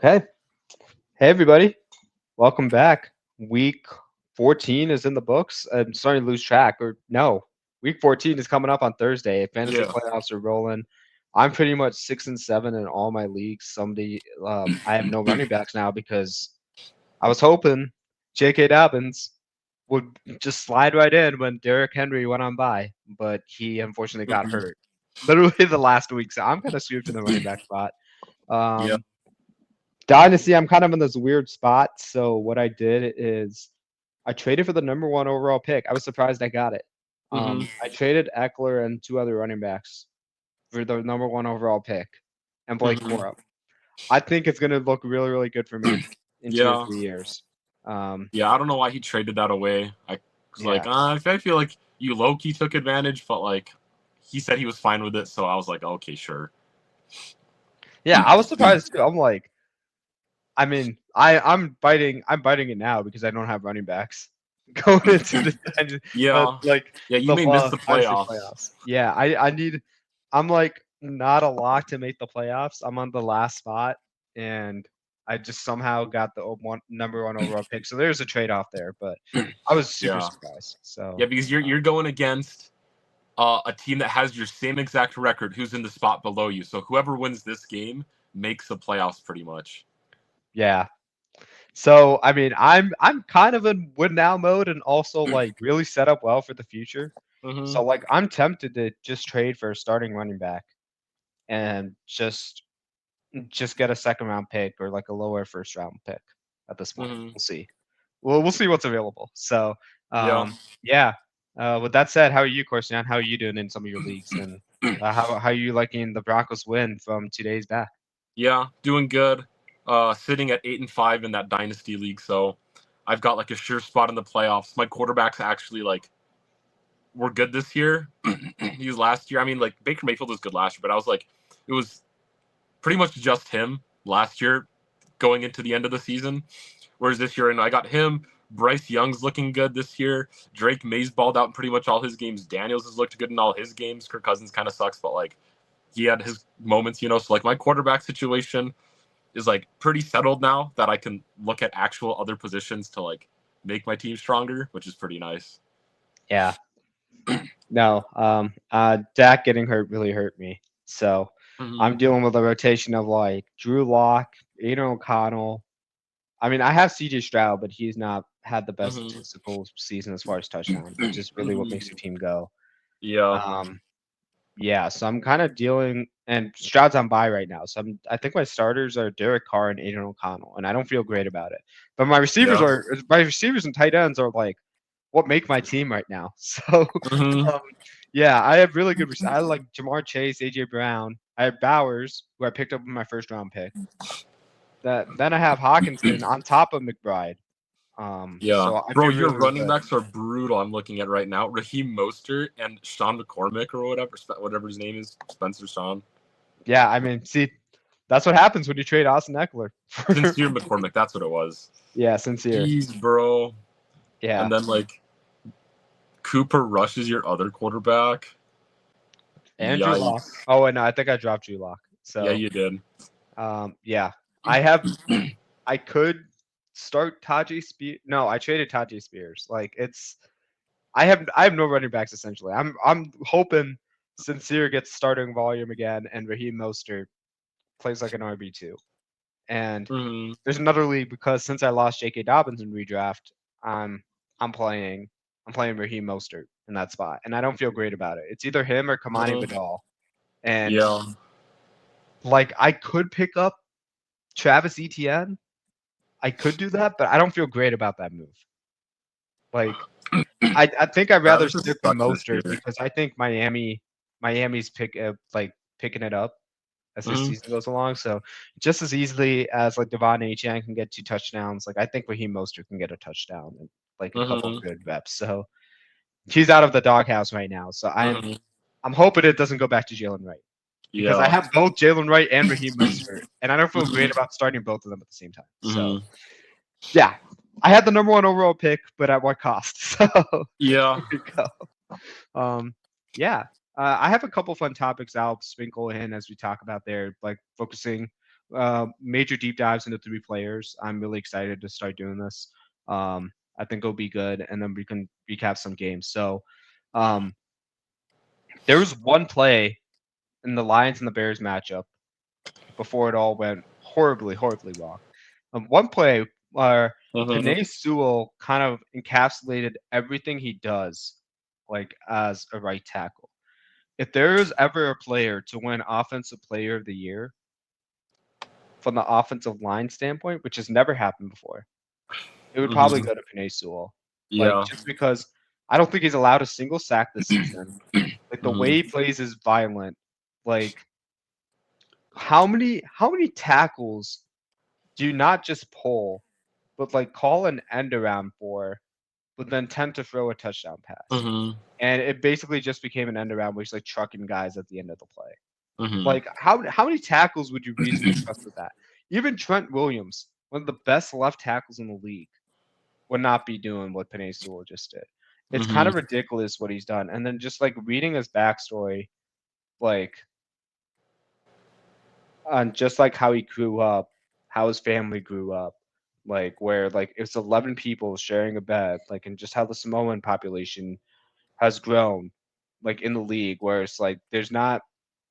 Hey, hey, everybody. Welcome back. Week 14 is in the books. I'm starting to lose track. Or no, week 14 is coming up on Thursday. Fantasy Yeah. playoffs are rolling. I'm pretty much 6-7 in all my leagues. I have no running backs now because I was hoping J.K. Dobbins would just slide right in when Derrick Henry went on by, but he unfortunately got Mhm. hurt literally the last week. So I'm gonna scoop to the running back spot. Yeah. Um, Dynasty, I'm kind of in this weird spot. So what I did is I traded for the number one overall pick. I was surprised I got it. Mhm. I traded Eckler and two other running backs for the number one overall pick and Blake Mhm. Corum. I think it's gonna look really, really good for me in 2 or Yeah. 3 years. Um, Yeah. I don't know why he traded that away. I was like, yeah. I feel like you low key took advantage, but like he said he was fine with it, so I was like, okay, sure. Yeah, I was surprised too. I'm like, I mean, I'm biting it now because I don't have running backs going into Yeah. like Yeah. You the may miss the dynasty playoffs. playoffs. Yeah, I need. I'm like not a lock to make the playoffs. I'm on the last spot, and I just somehow got the number one overall pick. So there's a trade off there, but I was super Yeah. surprised. Yeah, So because you're going against a team that has your same exact record, who's in the spot below you. So whoever wins this game makes the playoffs, pretty much. yeah. So I mean, I'm kind of in win now mode and also like really set up well for the future. Mhm. So like I'm tempted to just trade for a starting running back and just get a second round pick or like a lower first round pick at this point. Mhm. We'll see. We'll see what's available. So Yeah. yeah. With that said, how are you, Corstian? How are you doing in some of your leagues? And how are you liking the Broncos win from 2 days back? Yeah, doing good. Sitting at 8-5 in that dynasty league, so I've got like a sure spot in the playoffs. My quarterbacks actually like were good this year. He was last year. I mean, like Baker Mayfield was good last year, but I was like, it was pretty much just him last year going into the end of the season. Whereas this year, and I got him. Bryce Young's looking good this year. Drake May's balled out in pretty much all his games. Daniels has looked good in all his games. Kirk Cousins kind of sucks, but like he had his moments, you know. So like my quarterback situation is like pretty settled now that I can look at actual other positions to like make my team stronger, which is pretty nice. Yeah. No, Dak getting hurt really hurt me. So I'm Mm-hmm. dealing with a rotation of like Drew Lock, Aiden O'Connell. I mean, I have CJ Stroud, but he's not had the best Mm-hmm. statistical season as far as touchdowns, which is really what Mm-hmm. makes your team go. Yeah. Um, yeah, so I'm kind of dealing, and Stroud's on bye right now. So I think my starters are Derek Carr and Aiden O'Connell, and I don't feel great about it. But Yeah. my receivers and tight ends are like what make my team right now. So Mm-hmm. um, yeah, I have really good. I like Jamar Chase, AJ Brown. I have Bowers, who I picked up in my first round pick. Then I have Hawkinson on top of McBride. Yeah. So I Bro, feel your really, really running good. backs are brutal. I'm looking at right now. Raheem Mostert and Sean McCormick or whatever his name is. Spencer Sean. Yeah, I mean, see, that's what happens when you trade Austin Eckler. Sincere McCormick, that's what it was. Yeah, sincere. Jeez, bro. Yeah, And then like Cooper Rush is your other quarterback. Andrew Lock. Yikes. Oh, and no, I think I dropped Drew Lock. Yeah, So, you did. yeah, I have. I could start Tajay Spears. No, I traded Tajay Spears. Like I have no running backs essentially. I'm hoping Sincere gets starting volume again and Raheem Mostert plays like an RB2. And Mm-hmm. there's another league because since I lost J.K. Dobbins in redraft, I'm I'm playing I'm playing Raheem Mostert in that spot, and I don't feel great about it. It's either him or Kamani Mm-hmm. Vidal, and Yeah. like I could pick up Travis Etienne. I could do that, but I don't feel great about that move. Like I think I'd rather Travis has stick with sucked this Mostert year. because I think Miami's picking it up as this Mm-hmm. season goes along. So just as easily as like Devon Achane can get 2 touchdowns, like I think Raheem Mostert can get a touchdown and like a couple Mm-hmm. good reps. So he's out of the doghouse right now. So I'm Mm-hmm. I'm hoping it doesn't go back to Jalen Wright because I Yeah. have both Jalen Wright and Raheem Mostert, and I don't feel great about starting both of them at the same time. So Mm-hmm. yeah, I had the number one overall pick, but at what cost? So Yeah. there you go. Um, yeah, I have a couple fun topics I'll sprinkle in as we talk about there, like focusing major deep dives into 3 players. I'm really excited to start doing this. I think it'll be good, and then we can recap some games. So, um, there was one play in the Lions and the Bears matchup before it all went horribly, horribly wrong. One play where Mm-hmm. Penei Sewell kind of encapsulated everything he does, like as a right tackle. If there is ever a player to win Offensive Player of the Year from the offensive line standpoint, which has never happened before, it would probably Mm-hmm. go to Penei Sewell. Like, Yeah. just because I don't think he's allowed a single sack this season. Like, the way Mm-hmm. he plays is violent. Like, how many tackles do you not just pull, but like call an end around for, but then tend to throw a touchdown pass? Mm-hmm. And it basically just became an end around where he's like trucking guys at the end of the play. Mm-hmm. Like, how many tackles would you reasonably trust with that? Even Trent Williams, one of the best left tackles in the league, would not be doing what Penei Sewell just did. It's kind Mm-hmm. of ridiculous what he's done. And then just like reading his backstory, like on just like how he grew up, how his family grew up, like where like it's 11 people sharing a bed, like and just how the Samoan population has grown, like in the league, where it's like there's not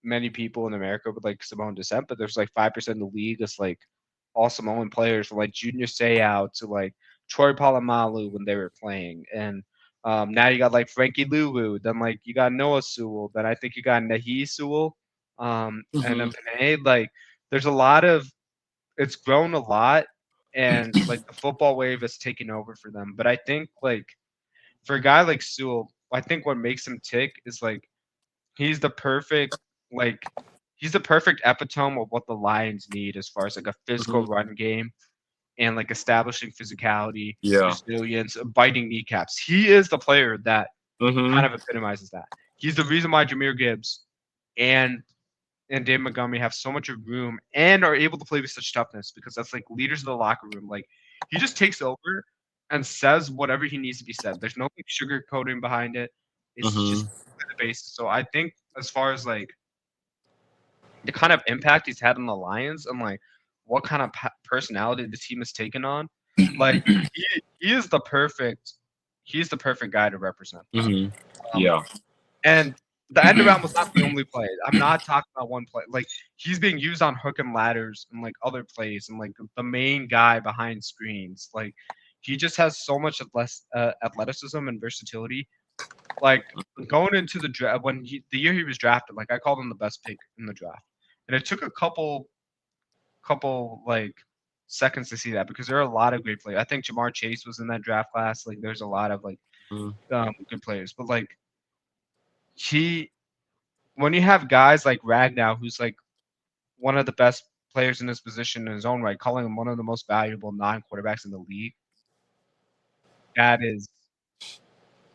many people in America with like Samoan descent, but there's like 5% of the league is like all Samoan players from like Junior Seau to like Troy Polamalu when they were playing. And now you got like Frankie Lulu, then like you got Noah Sewell, then I think you got Nahi Sewell, and then Mm-hmm. Penei. Like there's a lot of it's grown a lot, and like the football wave has taken over for them. But I think like for a guy like Sewell, I think what makes him tick is like he's the perfect like he's the perfect epitome of what the Lions need as far as like a physical Mm-hmm. run game and like establishing physicality, Yeah. resilience, biting kneecaps. He is the player that kind Mm-hmm. of epitomizes that. He's the reason why Jameer Gibbs and Dave Montgomery have so much room and are able to play with such toughness because that's like leaders of the locker room. Like he just takes over and says whatever he needs to be said. There's no like sugarcoating behind it. It's just Mm-hmm. the basis. So I think as far as like the kind of impact he's had on the Lions and like what kind of personality the team has taken on, like he is the perfect he's the perfect guy to represent that. Mm-hmm. Um, Yeah. and the end around was not the only play. I'm not talking about one play. Like he's being used on hook and ladders and like other plays and like the main guy behind screens. Like he just has so much less athleticism and versatility. Like going into the draft when the year he was drafted, like I called him the best pick in the draft, and it took a couple like seconds to see that because there are a lot of great players. I think Jamar Chase was in that draft class. Like there's a lot of like Mm-hmm. good players, but like he when you have guys like Ragnow, who's like one of the best players in his position in his own right, calling him one of the most valuable non-quarterbacks in the league, that is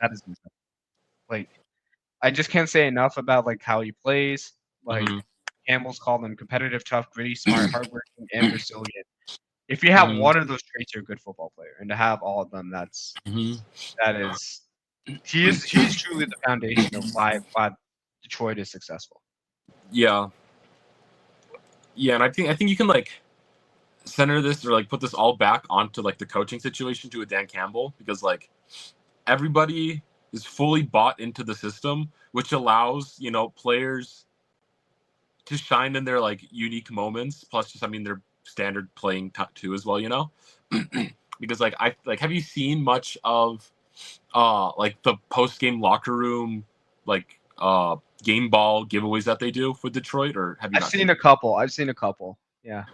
incredible. Like I just can't say enough about like how he plays. Like Mm-hmm. Campbell's called him competitive, tough, gritty, smart, hardworking, and resilient. If you have Mm-hmm. one of those traits, you're a good football player, and to have all of them, Mm-hmm. that is he's truly the foundation of why Detroit is successful. Yeah. Yeah, and I think you can like center this or like put this all back onto like the coaching situation to a Dan Campbell because like everybody is fully bought into the system, which allows players to shine in their like unique moments. Plus, just I mean their standard playing too as well. Because like have you seen much of like the post game locker room like game ball giveaways that they do for Detroit, or have you I've not seen seen a couple. I've seen a couple. Yeah.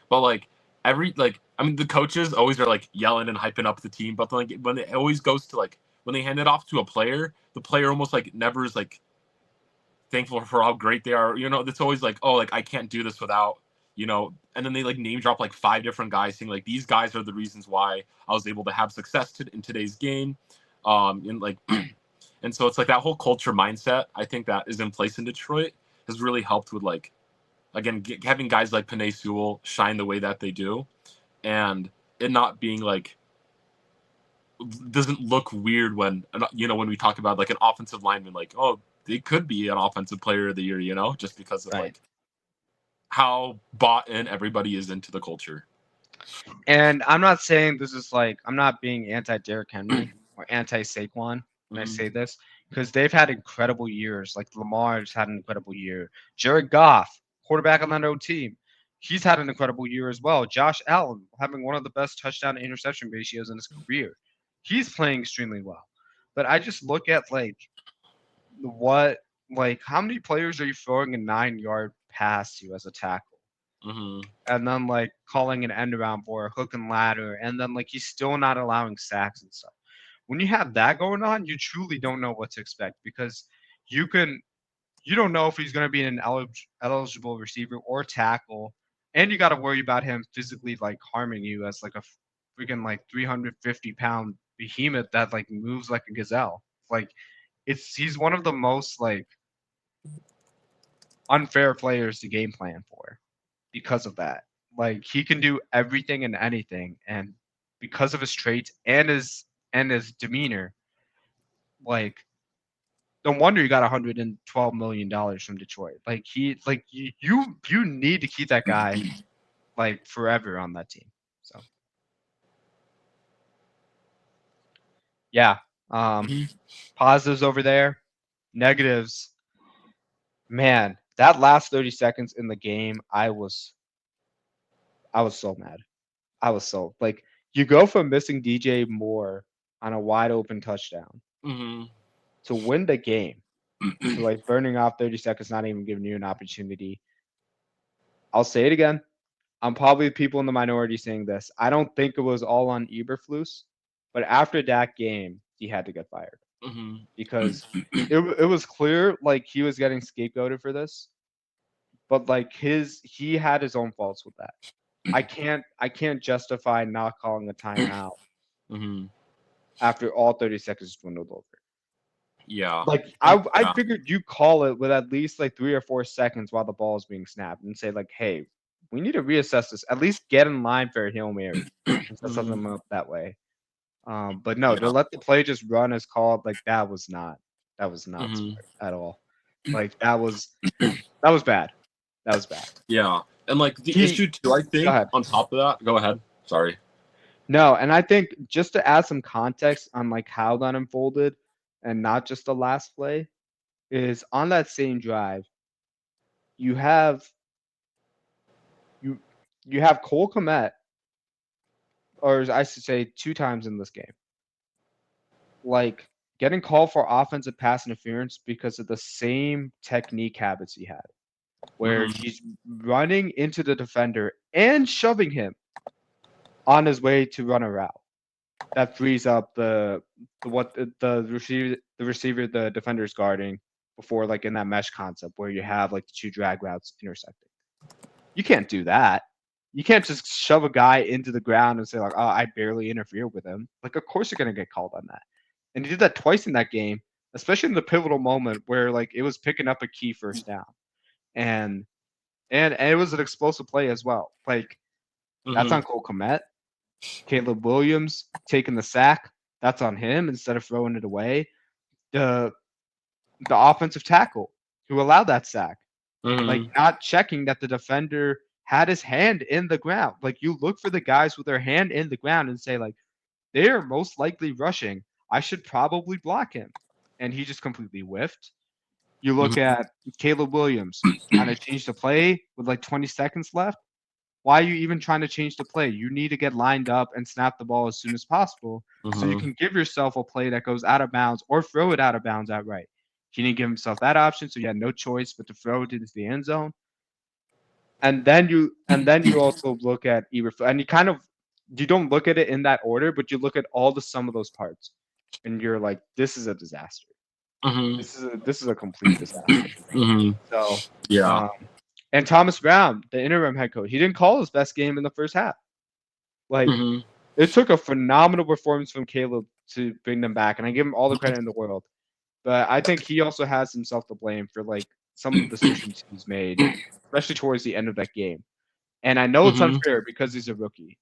But like I mean the coaches always are like yelling and hyping up the team, but like when it always goes to like when they hand it off to a player, the player almost like never is like thankful for how great they are. It's always like, oh, like I can't do this without, and then they like name drop like 5 different guys saying like these guys are the reasons why I was able to have success in today's game. And like and so it's like that whole culture mindset I think that is in place in Detroit has really helped with like again, having guys like Penei Sewell shine the way that they do, and it not being like doesn't look weird when when we talk about like an offensive lineman, like oh they could be an offensive player of the year, just because of Right. like how bought in everybody is into the culture. And I'm not saying this is like I'm not being anti-Derrick Henry or anti-Saquon when I say this because they've had incredible years. Like Lamar's had an incredible year. Jared Goff, quarterback on that own team, he's had an incredible year as well. Josh Allen having one of the best touchdown to interception ratios in his career. He's playing extremely well. But I just look at what how many players are you throwing a 9-yard pass to as a tackle? Mm-hmm. And then calling an end around for a hook and ladder, and then he's still not allowing sacks and stuff. When you have that going on, you truly don't know what to expect because you don't know if he's going to be an eligible receiver or tackle, and you got to worry about him physically harming you as a freaking 350-pound behemoth that moves like a gazelle. He's one of the most unfair players to game plan for because of that. He can do everything and anything, and because of his traits and his demeanor, no wonder you got $112 million from Detroit. You need to keep that guy forever on that team. So yeah, positives over there, negatives. Man, that last 30 seconds in the game, I was so mad. I was so you go from missing DJ Moore on a wide open touchdown to win the game to burning off 30 seconds, not even giving you an opportunity. I'll say it again. I'm probably the people in the minority saying this. I don't think it was all on Eberflus, but after that game, he had to get fired because it was clear he was getting scapegoated for this, but he had his own faults with that. I can't justify not calling a timeout after all 30 seconds dwindled over. Yeah. I figured you call it with at least 3 or 4 seconds while the ball is being snapped and say hey, we need to reassess this. At least get in line for a Hail Mary and set something up that way. But no, to let the play just run as called, that was not smart at all. That was bad. That was bad. Yeah. And the issue too, I think, on top of that, go ahead. Sorry. No, and I think just to add some context on how that unfolded and not just the last play, is on that same drive, you have Cole Kmet, or I should say 2 times in this game, getting called for offensive pass interference because of the same technique habits he had, where he's running into the defender and shoving him on his way to run a route. That frees up the receiver the defender's guarding before in that mesh concept where you have the 2 drag routes intersecting. You can't do that. You can't just shove a guy into the ground and say oh, I barely interfered with him. Of course you're gonna get called on that. And he did that twice in that game, especially in the pivotal moment where it was picking up a key first down. And it was an explosive play as well. That's on Cole Kmet. Caleb Williams taking the sack, that's on him instead of throwing it away. The offensive tackle who allowed that sack, not checking that the defender had his hand in the ground. You look for the guys with their hand in the ground and say they are most likely rushing. I should probably block him. And he just completely whiffed. You look at Caleb Williams trying to change the play with 20 seconds left. Why are you even trying to change the play? You need to get lined up and snap the ball as soon as possible so you can give yourself a play that goes out of bounds or throw it out of bounds outright. He didn't give himself that option, so he had no choice but to throw it into the end zone. And then you also look at Eberflus, and you don't look at it in that order, but you look at all the sum of those parts, and you're this is a disaster. This is a complete disaster. So yeah. And Thomas Brown, the interim head coach, he didn't call his best game in the first half. It took a phenomenal performance from Caleb to bring them back, and I give him all the credit in the world. But I think he also has himself to blame for some of the decisions he's made, especially towards the end of that game. And I know it's unfair because he's a rookie.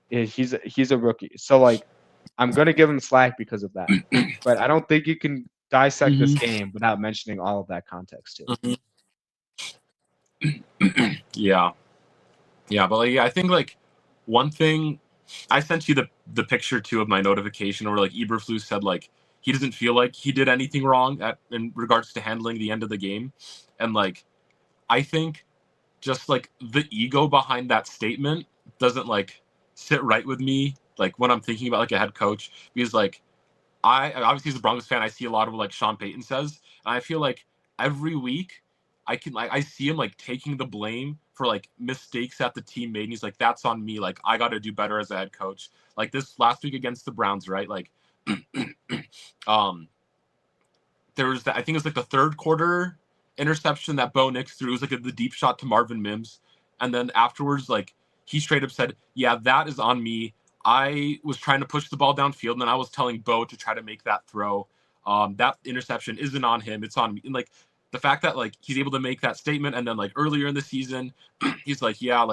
He's a rookie, so I'm gonna give him slack because of that. But I don't think you can dissect this game without mentioning all of that context too. Yeah. Yeah, but I think one thing I sent you the picture too of my notification where Eberflus said he doesn't feel like he did anything wrong in regards to handling the end of the game, and I think just the ego behind that statement doesn't sit right with me when I'm thinking about a head coach, because I obviously as a Broncos fan I see a lot of what Sean Payton says, and I feel every week I see him taking the blame for mistakes that the team made, and he's that's on me, I got to do better as a head coach. This last week against the Browns, right? Um there was that, I think it was the third quarter interception that Bo Nix threw. It was the deep shot to Marvin Mims, and then afterwards he straight up said, "Yeah, that is on me. I was trying to push the ball downfield, and then I was telling Bo to try to make that throw. That interception isn't on him; it's on me." And the fact that he's able to make that statement, and then earlier in the season, he's "Yeah,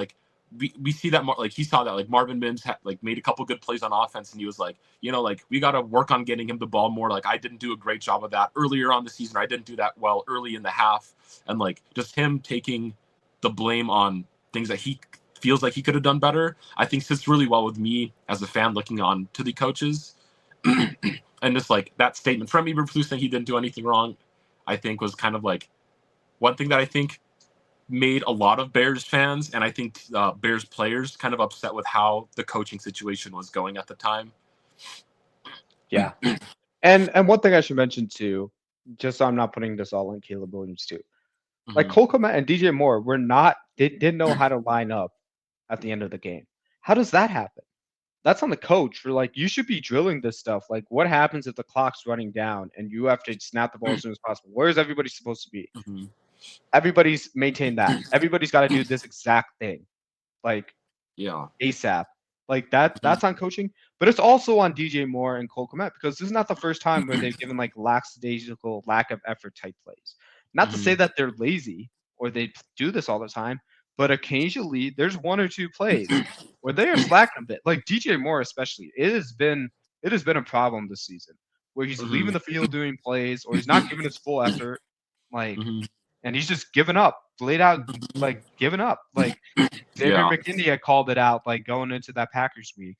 we see that he saw that Marvin Mims had made a couple good plays on offense, and he was we got to work on getting him the ball more. I didn't do a great job of that earlier on the season. I didn't do that well early in the half." And just him taking the blame on things that he feels he could have done better, I think sits really well with me as a fan looking on to the coaches. And just that statement from Eberflus saying he didn't do anything wrong, I think was kind of one thing that I think made a lot of Bears fans and I think Bears players kind of upset with how the coaching situation was going at the time. Yeah. And one thing I should mention too, just so I'm not putting this all on Caleb Williams too. Cole Kmet and DJ Moore didn't know how to line up at the end of the game. How does that happen? That's on the coach for you should be drilling this stuff. What happens if the clock's running down and you have to snap the ball as soon as possible? Where is everybody supposed to be? Everybody's maintained that. Everybody's got to do this exact thing. Yeah. ASAP. That's on coaching, but it's also on DJ Moore and Cole Kmet because this is not the first time where they've given lackadaisical, lack of effort type plays. Not to say that they're lazy or they do this all the time, but occasionally there's one or two plays where they are slacking a bit. DJ Moore especially, it has been a problem this season where he's leaving the field doing plays or he's not giving his full effort, and he's just giving up, laid out, giving up. Xavier McKinney had called it out going into that Packers week.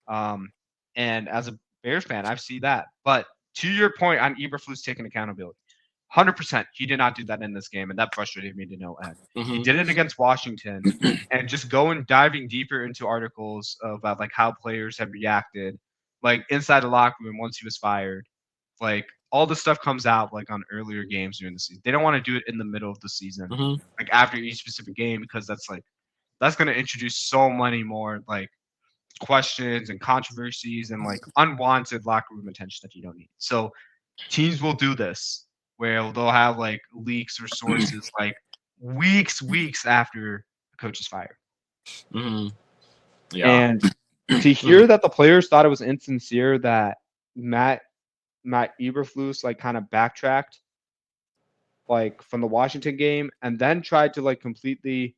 And as a Bears fan, I've seen that. But to your point on Eberflus taking accountability, 100%, he did not do that in this game, and that frustrated me to no end. He did it against Washington, and just diving deeper into articles about how players have reacted, inside the locker room once he was fired. All the stuff comes out on earlier games during the season. They don't want to do it in the middle of the season, after each specific game, because that's going to introduce so many more questions and controversies and unwanted locker room attention that you don't need. So teams will do this where they'll have leaks or sources weeks after the coach is fired. Yeah. And to hear that the players thought it was insincere that Matt Eberflus kind of backtracked from the Washington game and then tried to completely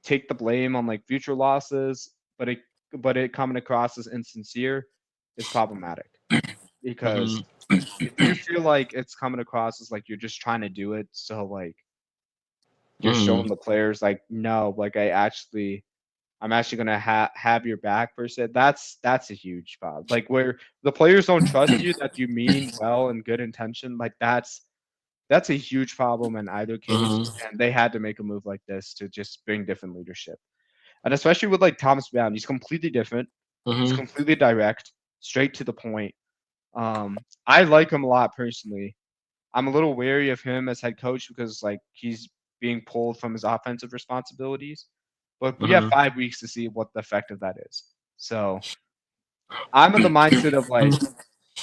take the blame on future losses, but it coming across as insincere is problematic because if you feel it's coming across as you're just trying to do it, so you're showing the players no, I'm actually gonna have your back per se. That's a huge problem. Where the players don't trust you that you mean well and good intention, that's a huge problem in either case. And they had to make a move like this to just bring different leadership. And especially with Thomas Brown, he's completely different. He's completely direct, straight to the point. I like him a lot personally. I'm a little wary of him as head coach because he's being pulled from his offensive responsibilities. But we have 5 weeks to see what the effect of that is. So I'm in the mindset of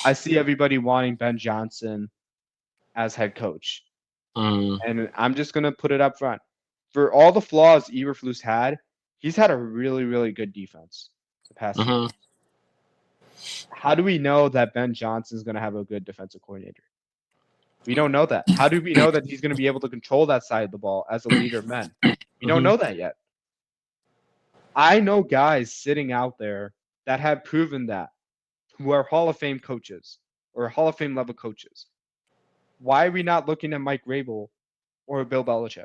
I see everybody wanting Ben Johnson as head coach. And I'm just gonna put it up front. For all the flaws Eberflus had, he's had a really, really good defense the past few years. How do we know that Ben Johnson is going to have a good defensive coordinator? We don't know that. How do we know that he's going to be able to control that side of the ball as a leader of men? We don't know that yet. I know guys sitting out there that have proven that, who are Hall of Fame coaches or Hall of Fame level coaches. Why are we not looking at Mike Rabel or Bill Belichick?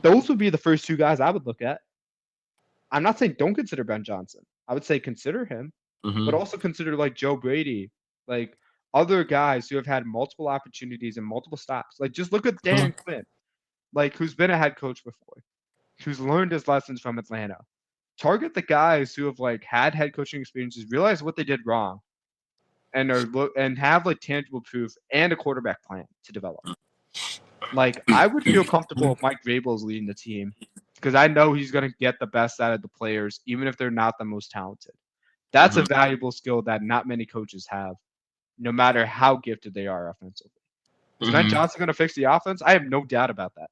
Those would be the first two guys I would look at. I'm not saying don't consider Ben Johnson. I would say consider him, but also consider like Joe Brady, like other guys who have had multiple opportunities and multiple stops. Like just look at Dan Quinn, like who's been a head coach before, who's learned his lessons from Atlanta. Target the guys who have like had head coaching experiences, realize what they did wrong, and have like tangible proof and a quarterback plan to develop. Like I would feel comfortable if Mike Vrabel is leading the team because I know he's going to get the best out of the players, even if they're not the most talented. That's a valuable skill that not many coaches have, no matter how gifted they are offensively. Is Ben Johnson going to fix the offense? I have no doubt about that.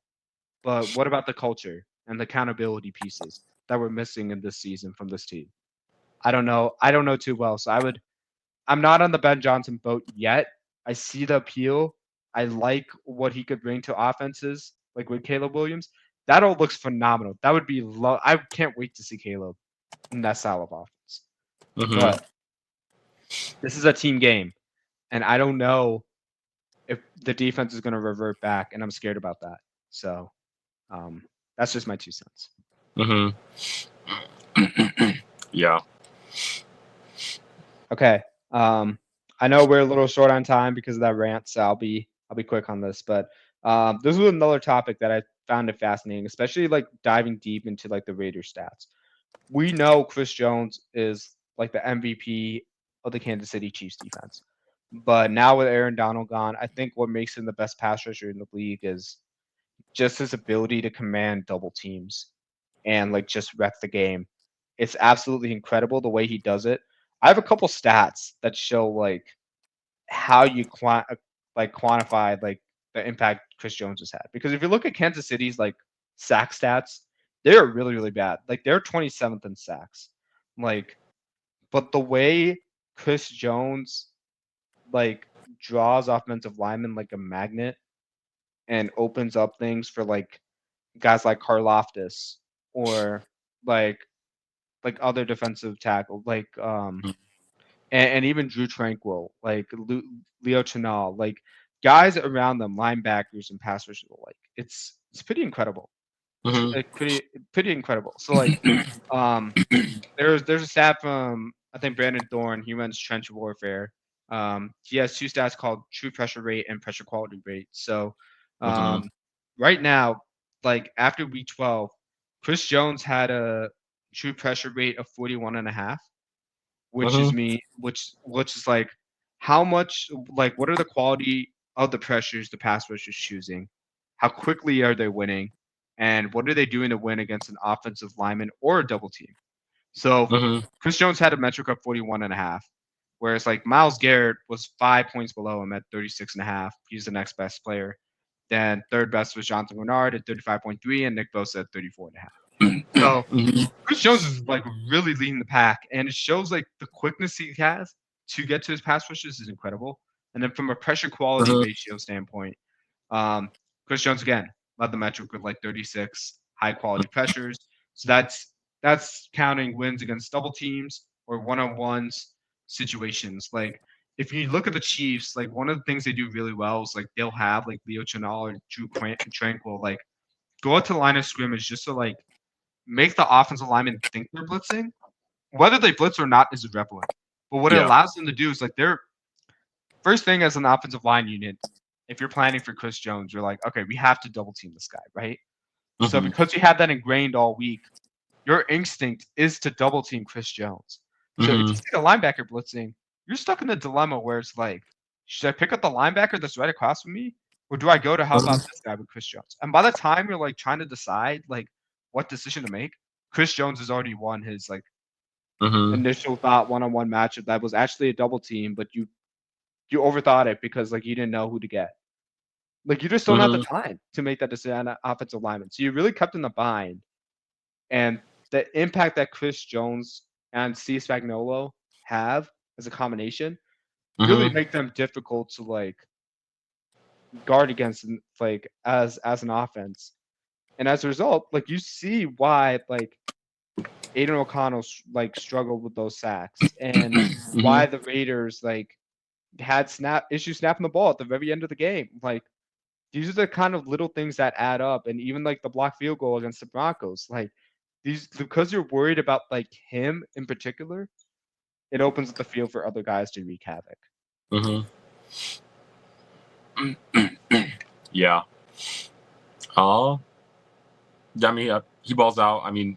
But what about the culture and the accountability pieces that we're missing in this season from this team? I don't know. I don't know too well. So I'm not on the Ben Johnson boat yet. I see the appeal. I like what he could bring to offenses, like with Caleb Williams. That all looks phenomenal. That would be I can't wait to see Caleb in that style of offense. But this is a team game, and I don't know if the defense is going to revert back, and I'm scared about that. So that's just my 2 cents. Yeah. Okay. I know we're a little short on time because of that rant, so I'll be quick on this. But this was another topic that I found it fascinating, especially like diving deep into like the Raiders stats. We know Chris Jones is like the MVP of the Kansas City Chiefs defense. But now with Aaron Donald gone, I think what makes him the best pass rusher in the league is just his ability to command double teams and like just wreck the game. It's absolutely incredible the way he does it. I have a couple stats that show like how you quantify like the impact Chris Jones has had. Because if you look at Kansas City's like sack stats, they're really, really bad. Like they're 27th in sacks. Like, but the way Chris Jones like draws offensive linemen like a magnet and opens up things for like guys like Karlaftis or like other defensive tackle and even Drew Tranquil, like Leo Chenal, like guys around them, linebackers and pass rushers alike. It's pretty incredible. It's like pretty incredible. So like there's a stat from I think Brandon Thorne. He runs trench warfare. He has 2 stats called true pressure rate and pressure quality rate. So right now, like after week 12, Chris Jones had a true pressure rate of 41.5, which is like how much like what are the quality of the pressures the pass rushers choosing? How quickly are they winning? And what are they doing to win against an offensive lineman or a double team? So Chris Jones had a metric of 41.5, whereas like Myles Garrett was 5 points below him at 36.5. He's the next best player. Then third best was Jonathan Bernard at 35.3 and Nick Bosa at 34.5. So Chris Jones is like really leading the pack, and it shows like the quickness he has to get to his pass rushes is incredible. And then from a pressure quality ratio standpoint, Chris Jones again led the metric with like 36 high quality pressures. So that's counting wins against double teams or one-on-ones situations. Like if you look at the Chiefs, like one of the things they do really well is like they'll have like Leo Chenal or Drew Tranquil like go out to the line of scrimmage just to like make the offensive linemen think they're blitzing. Whether they blitz or not is irrelevant. But what it allows them to do is like their first thing as an offensive line unit, if you're planning for Chris Jones, you're like, okay, we have to double team this guy, right? So because you have that ingrained all week, your instinct is to double team Chris Jones. So if you see a linebacker blitzing, you're stuck in a dilemma where it's like, should I pick up the linebacker that's right across from me? Or do I go to help out this guy with Chris Jones? And by the time you're like trying to decide like what decision to make, Chris Jones has already won his like initial thought one-on-one matchup that was actually a double team, but you overthought it because like you didn't know who to get. Like you just don't have the time to make that decision on offensive lineman. So you really kept in the bind. And the impact that Chris Jones and Steve Spagnuolo have as a combination really make them difficult to like guard against like as an offense. And as a result, like you see why like Aiden O'Connell like struggled with those sacks and why the Raiders like had issues snapping the ball at the very end of the game. Like these are the kind of little things that add up. And even like the block field goal against the Broncos, like these because you're worried about like him in particular, it opens up the field for other guys to wreak havoc. Mm-hmm. Yeah. I mean, he balls out. I mean,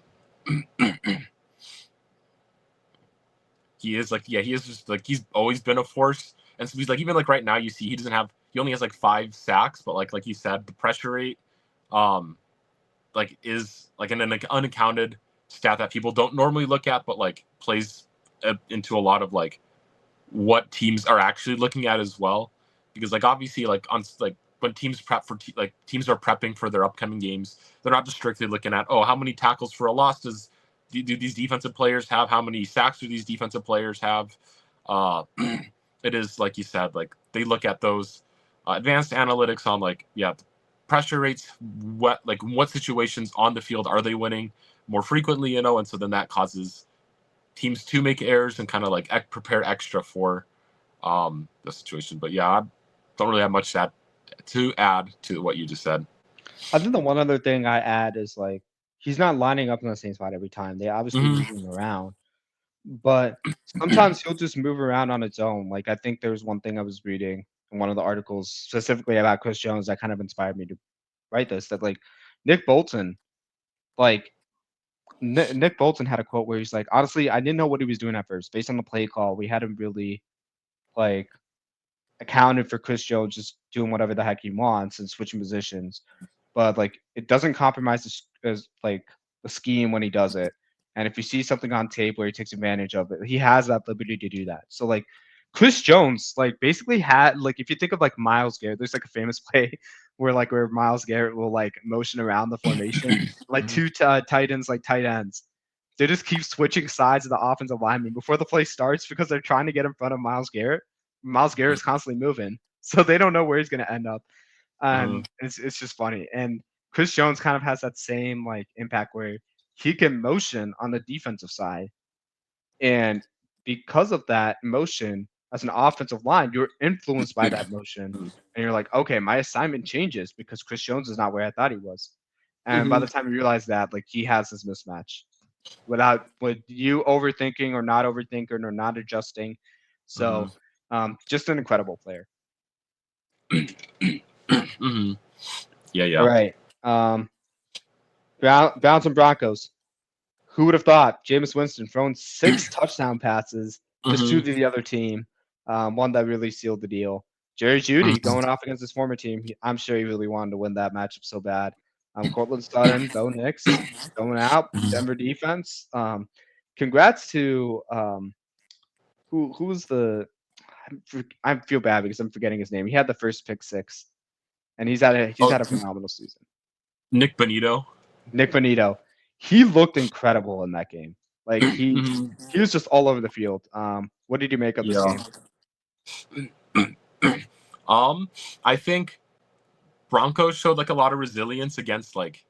he is like, yeah, he is just like, he's always been a force. And so he's like, even like right now, you see, he only has like 5 sacks, but like you said, the pressure rate, like is like an unaccounted stat that people don't normally look at, but like plays into a lot of like what teams are actually looking at as well. Because like obviously like on like when teams prep for like teams are prepping for their upcoming games, they're not just strictly looking at, oh, how many tackles for a loss do these defensive players have? How many sacks do these defensive players have? It is like you said, like they look at those advanced analytics on like, yeah, pressure rates, what situations on the field are they winning more frequently, and so then that causes teams to make errors and kind of like prepare extra for the situation. But yeah, I don't really have much to add to what you just said. I think the one other thing I add is like he's not lining up in the same spot every time. They obviously move him around, but sometimes he'll just move around on its own. Like I think there was one thing I was reading in one of the articles specifically about Chris Jones that kind of inspired me to write this. That like Nick Bolton, like Nick Bolton had a quote where he's like, honestly, I didn't know what he was doing at first. Based on the play call, we hadn't really like accounted for Chris Jones just doing whatever the heck he wants and switching positions. But like it doesn't compromise like the scheme when he does it. And if you see something on tape where he takes advantage of it, he has that liberty to do that. So like Chris Jones, like basically had like if you think of like Myles Garrett, there's like a famous play where Myles Garrett will like motion around the formation, like two tight ends, like tight ends. They just keep switching sides of the offensive lineman before the play starts because they're trying to get in front of Myles Garrett. Myles Garrett's constantly moving, so they don't know where he's going to end up. And it's just funny. And Chris Jones kind of has that same like impact where he can motion on the defensive side, and because of that motion as an offensive line, you're influenced by that motion, and you're like, okay, my assignment changes because Chris Jones is not where I thought he was. And by the time you realize that, like he has this mismatch with you overthinking or not overthinking or not adjusting. So just an incredible player. Yeah. All right. Bouncing Broncos. Who would have thought Jameis Winston throwing 6 touchdown passes, just 2 to the other team, one that really sealed the deal. Jerry Jeudy going off against his former team. I'm sure he really wanted to win that matchup so bad. Cortland Sutton, Bo Nix going out. Denver defense. Congrats to who was the I feel bad because I'm forgetting his name. He had the first pick 6, and he's had a phenomenal season. Nick Bonito. He looked incredible in that game. Like he was just all over the field. What did you make of this game? I think Broncos showed like a lot of resilience against like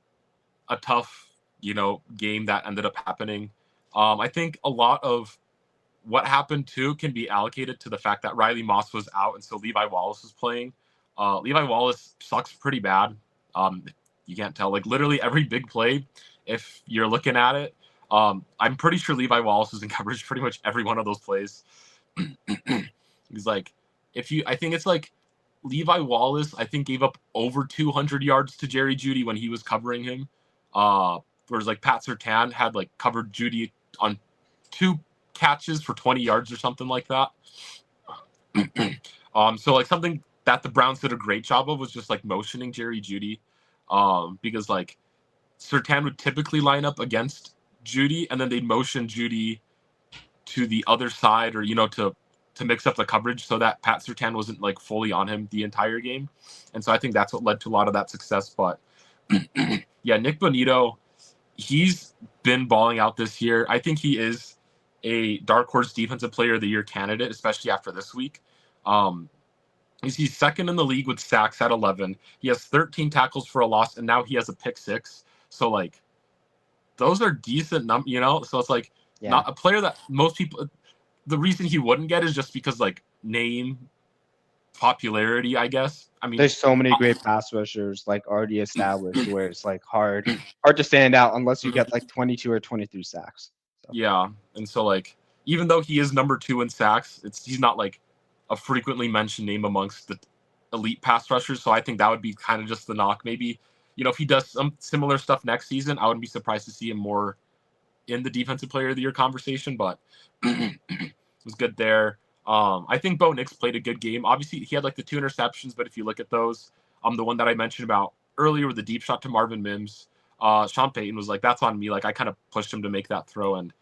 a tough, game that ended up happening. I think a lot of what happened too can be allocated to the fact that Riley Moss was out and so Levi Wallace was playing. Levi Wallace sucks pretty bad. You can't tell. Like literally every big play, if you're looking at it, I'm pretty sure Levi Wallace was in coverage pretty much every one of those plays. He's like, I think it's like Levi Wallace, I think gave up over 200 yards to Jerry Jeudy when he was covering him. Whereas like Pat Surtain had like covered Jeudy on 2 catches for 20 yards or something like that. So like something that the Browns did a great job of was just like motioning Jerry Jeudy, because like Surtain would typically line up against Jeudy and then they'd motion Jeudy to the other side or to mix up the coverage so that Pat Surtain wasn't like fully on him the entire game. And so I think that's what led to a lot of that success. But yeah, Nick Bonito, he's been balling out this year. I think he is a dark horse defensive player of the year candidate, especially after this week. He's second in the league with sacks at 11. He has 13 tackles for a loss, and now he has a pick 6. So like, those are decent numbers, So it's like not a player that most people. The reason he wouldn't get is just because like name popularity, I guess. I mean, There's so many great pass rushers like already established where it's like hard to stand out unless you get like 22 or 23 sacks. So. Yeah, and so like even though he is number 2 in sacks, he's not like a frequently mentioned name amongst the elite pass rushers. So I think that would be kind of just the knock. Maybe, if he does some similar stuff next season, I wouldn't be surprised to see him more in the defensive player of the year conversation, but it was good there. I think Bo Nix played a good game. Obviously, he had like the 2 interceptions, but if you look at those, the one that I mentioned about earlier with the deep shot to Marvin Mims, Sean Payton was like, that's on me. Like, I kind of pushed him to make that throw, and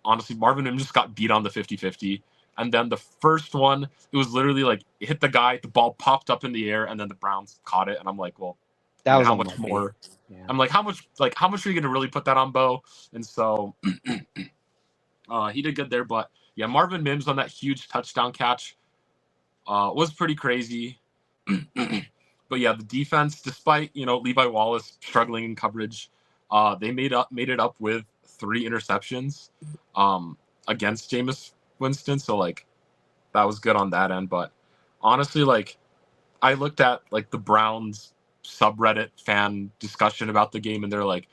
honestly, Marvin Mims just got beat on the 50-50. And then the first one, it was literally like it hit the guy, the ball popped up in the air, and then the Browns caught it. And I'm like, well, that was how much more? Yeah. I'm like, how much are you gonna really put that on Bo? And so he did good there. But yeah, Marvin Mims on that huge touchdown catch was pretty crazy. But yeah, the defense, despite Levi Wallace struggling in coverage, they made it up with 3 interceptions against Jameis Winston. So like that was good on that end. But honestly, like I looked at like the Browns subreddit fan discussion about the game, and they're like,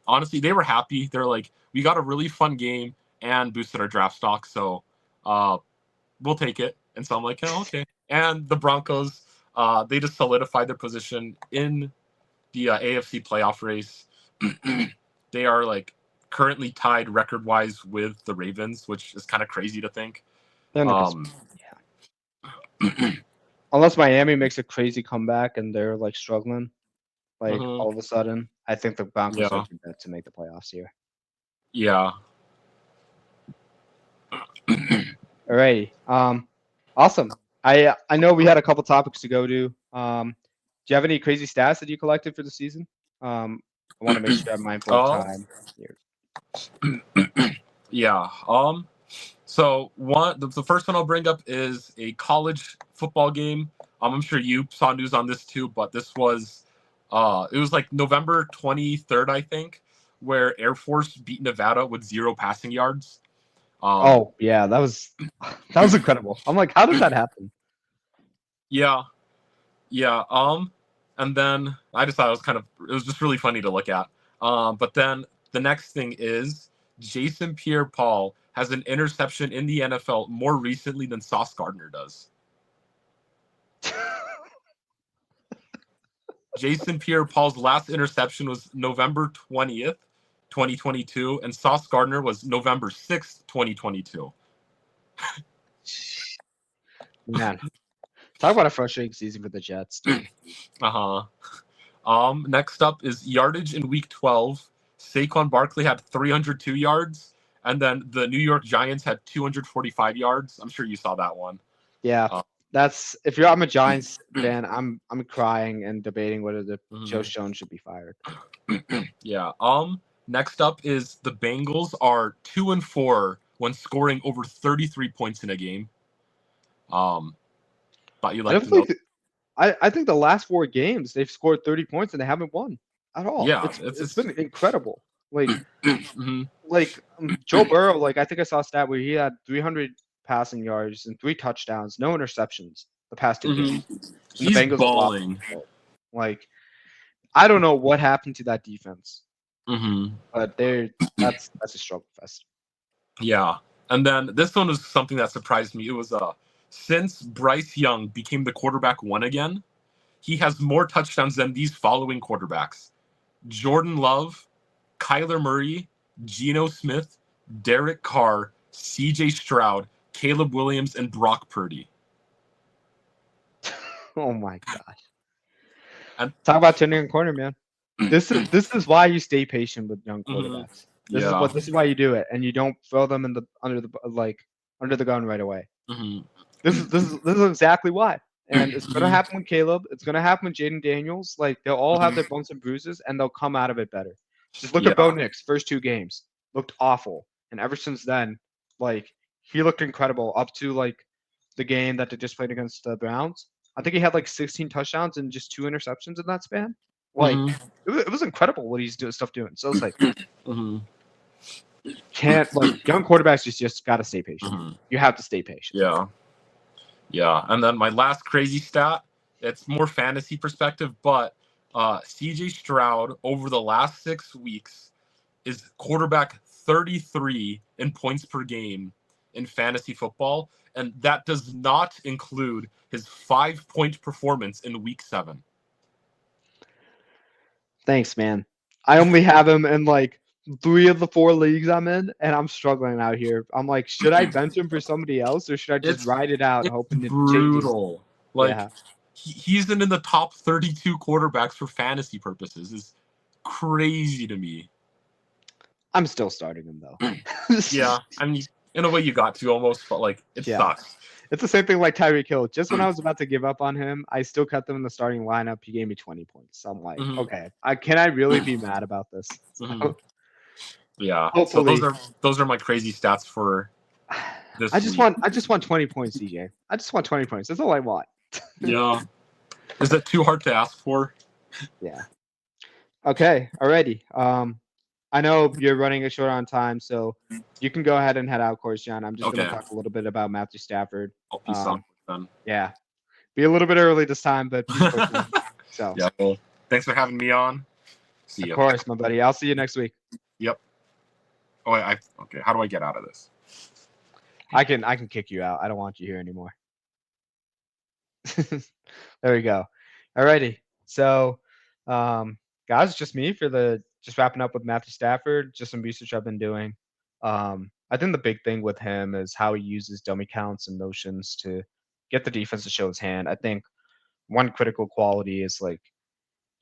honestly, they were happy. They're like, we got a really fun game and boosted our draft stock, so we'll take it. And so I'm like, oh, okay. And the Broncos, they just solidified their position in the AFC playoff race. They are like currently tied record-wise with the Ravens, which is kind of crazy to think. Unless Miami makes a crazy comeback and they're like struggling, like all of a sudden, I think the Broncos are good to make the playoffs here. Yeah. Alrighty. Awesome. I know we had a couple topics to go to. Do you have any crazy stats that you collected for the season? I want to make sure I'm mindful of time here. Yeah. So the first one I'll bring up is a college football game. I'm sure you saw news on this too, but this was it was like November 23rd, I think, where Air Force beat Nevada with 0 passing yards. Oh yeah, that was incredible. I'm like, how did that happen? Yeah. And then I just thought it was just really funny to look at. But then the next thing is Jason Pierre-Paul has an interception in the NFL more recently than Sauce Gardner does. Jason Pierre-Paul's last interception was November 20th, 2022, and Sauce Gardner was November 6th, 2022. Man, talk about a frustrating season for the Jets. Next up is yardage in Week 12. Saquon Barkley had 302 yards, and then the New York Giants had 245 yards. I'm sure you saw that one. Yeah, that's I'm a Giants fan. I'm crying and debating whether Joe Jones should be fired. Yeah. Next up is the Bengals are 2-4 when scoring over 33 points in a game. Thought you liked to know. I think the last 4 games they've scored 30 points and they haven't won at all. Yeah, it's been incredible. Like, like Joe Burrow. Like I think I saw a stat where he had 300 passing yards and 3 touchdowns, no interceptions the past 2 games. He's the Bengals balling. Like, I don't know what happened to that defense. But that's a struggle fest. Yeah, and then this one was something that surprised me. It was since Bryce Young became the quarterback 1 again, he has more touchdowns than these following quarterbacks: Jordan Love, Kyler Murray, Geno Smith, Derek Carr, C.J. Stroud, Caleb Williams, and Brock Purdy. Oh my gosh! And talk about turning a corner, man. This is why you stay patient with young quarterbacks. This is why you do it, and you don't throw them in under the gun right away. This is exactly why. And it's gonna happen with Caleb. It's gonna happen with Jaden Daniels. Like they'll all have their bumps and bruises, and they'll come out of it better. Just look at Bo Nix. First 2 games looked awful, and ever since then, like he looked incredible up to like the game that they just played against the Browns. I think he had like 16 touchdowns and just 2 interceptions in that span. Like it was incredible what he's doing. So it's like can't like young quarterbacks just gotta stay patient. You have to stay patient. Yeah. Yeah, and then my last crazy stat, it's more fantasy perspective, but CJ Stroud over the last 6 weeks is quarterback 33 in points per game in fantasy football, and that does not include his 5-point performance in week 7. Thanks, man. I only have him in like 3 of the 4 leagues I'm in, and I'm struggling out here. I'm like, should I bench him for somebody else, or should I just ride it out, It's hoping it changes? brutal. Like Yeah, he's in the top 32 quarterbacks for fantasy purposes. Is crazy to me. I'm still starting him though. Yeah, I mean, in a way you got to almost, but like it Yeah. sucks. It's the same thing like Tyreek Hill. Just when I was about to give up on him, I still kept him in the starting lineup. He gave me 20 points. So I'm like, Mhm. okay, can I really be mad about this? Mhm. Yeah. Hopefully. So those are my crazy stats for this I just week. want 20 points, DJ. I just want 20 points. That's all I want. Yeah. Is that too hard to ask for? Yeah. Okay. Alrighty. I know you're running a short on time, so you can go ahead and head out, Corstian. I'm just going Okay. to talk a little bit about Matthew Stafford. I'll peace out then. Yeah. Be a little bit early this time, but be quick. So. Yeah. Well, thanks for having me on. See you. Of course, my buddy. I'll see you next week. Yep. Oh, okay. How do I get out of this? I can kick you out. I don't want you here anymore. There we go. Alrighty. So, guys, just me for just wrapping up with Matthew Stafford. Just some research I've been doing. I think the big thing with him is how he uses dummy counts and motions to get the defense to show his hand. I think one critical quality is like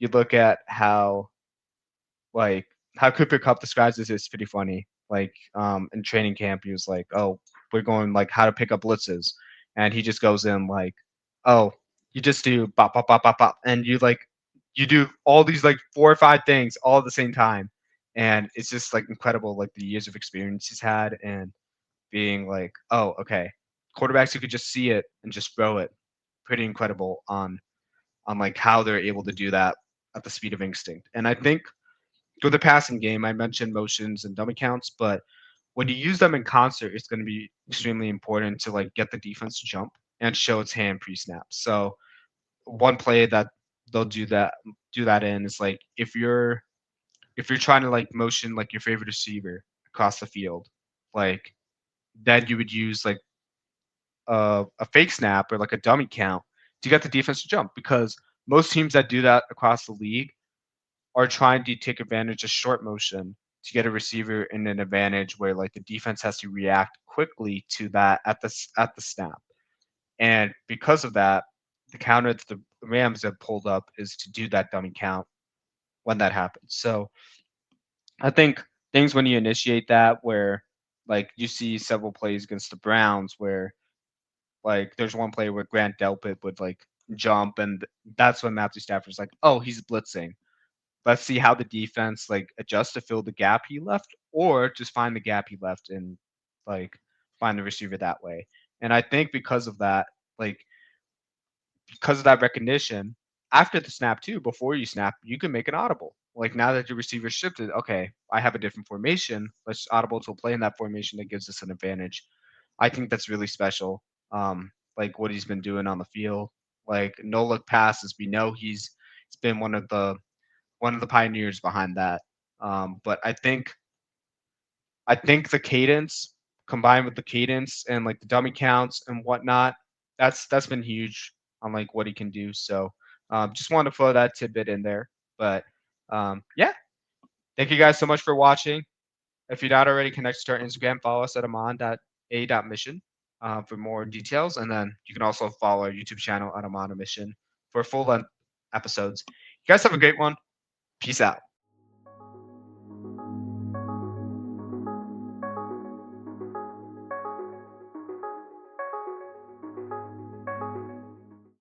you look at how Cooper Cup describes this is pretty funny. Like in training camp, he was like, "Oh, we're going like how to pick up blitzes," and he just goes in like, "Oh, you just do bop bop bop bop bop," and you do all these like 4 or 5 things all at the same time, and it's just like incredible, like the years of experience he's had and being like, "Oh, okay." Quarterbacks who could just see it and just throw it, pretty incredible on like how they're able to do that at the speed of instinct, and I think for the passing game, I mentioned motions and dummy counts, but when you use them in concert, it's going to be extremely important to like get the defense to jump and show its hand pre-snap. So one play that they'll do that in is like if you're trying to like motion like your favorite receiver across the field, like then you would use like a fake snap or like a dummy count to get the defense to jump because most teams that do that across the league are trying to take advantage of short motion to get a receiver in an advantage where like the defense has to react quickly to that at the snap. And because of that, the counter that the Rams have pulled up is to do that dummy count when that happens. So I think things when you initiate that where like you see several plays against the Browns where like there's one play where Grant Delpit would like jump and that's when Matthew Stafford's like, oh, he's blitzing. Let's see how the defense like adjusts to fill the gap he left, or just find the gap he left and like find the receiver that way. And I think because of that recognition, after the snap too, before you snap, you can make an audible. Like now that your receiver shifted, okay, I have a different formation. Let's audible to a play in that formation that gives us an advantage. I think that's really special. Like what he's been doing on the field, like no look passes. We know he's been one of the pioneers behind that. But I think the cadence combined with the cadence and like the dummy counts and whatnot, that's been huge on like what he can do. So just wanted to throw that tidbit in there. But yeah, thank you guys so much for watching. If you're not already connected to our Instagram, follow us at amon.a.mission for more details. And then you can also follow our YouTube channel at Amon Mission for full length episodes. You guys have a great one. Peace out.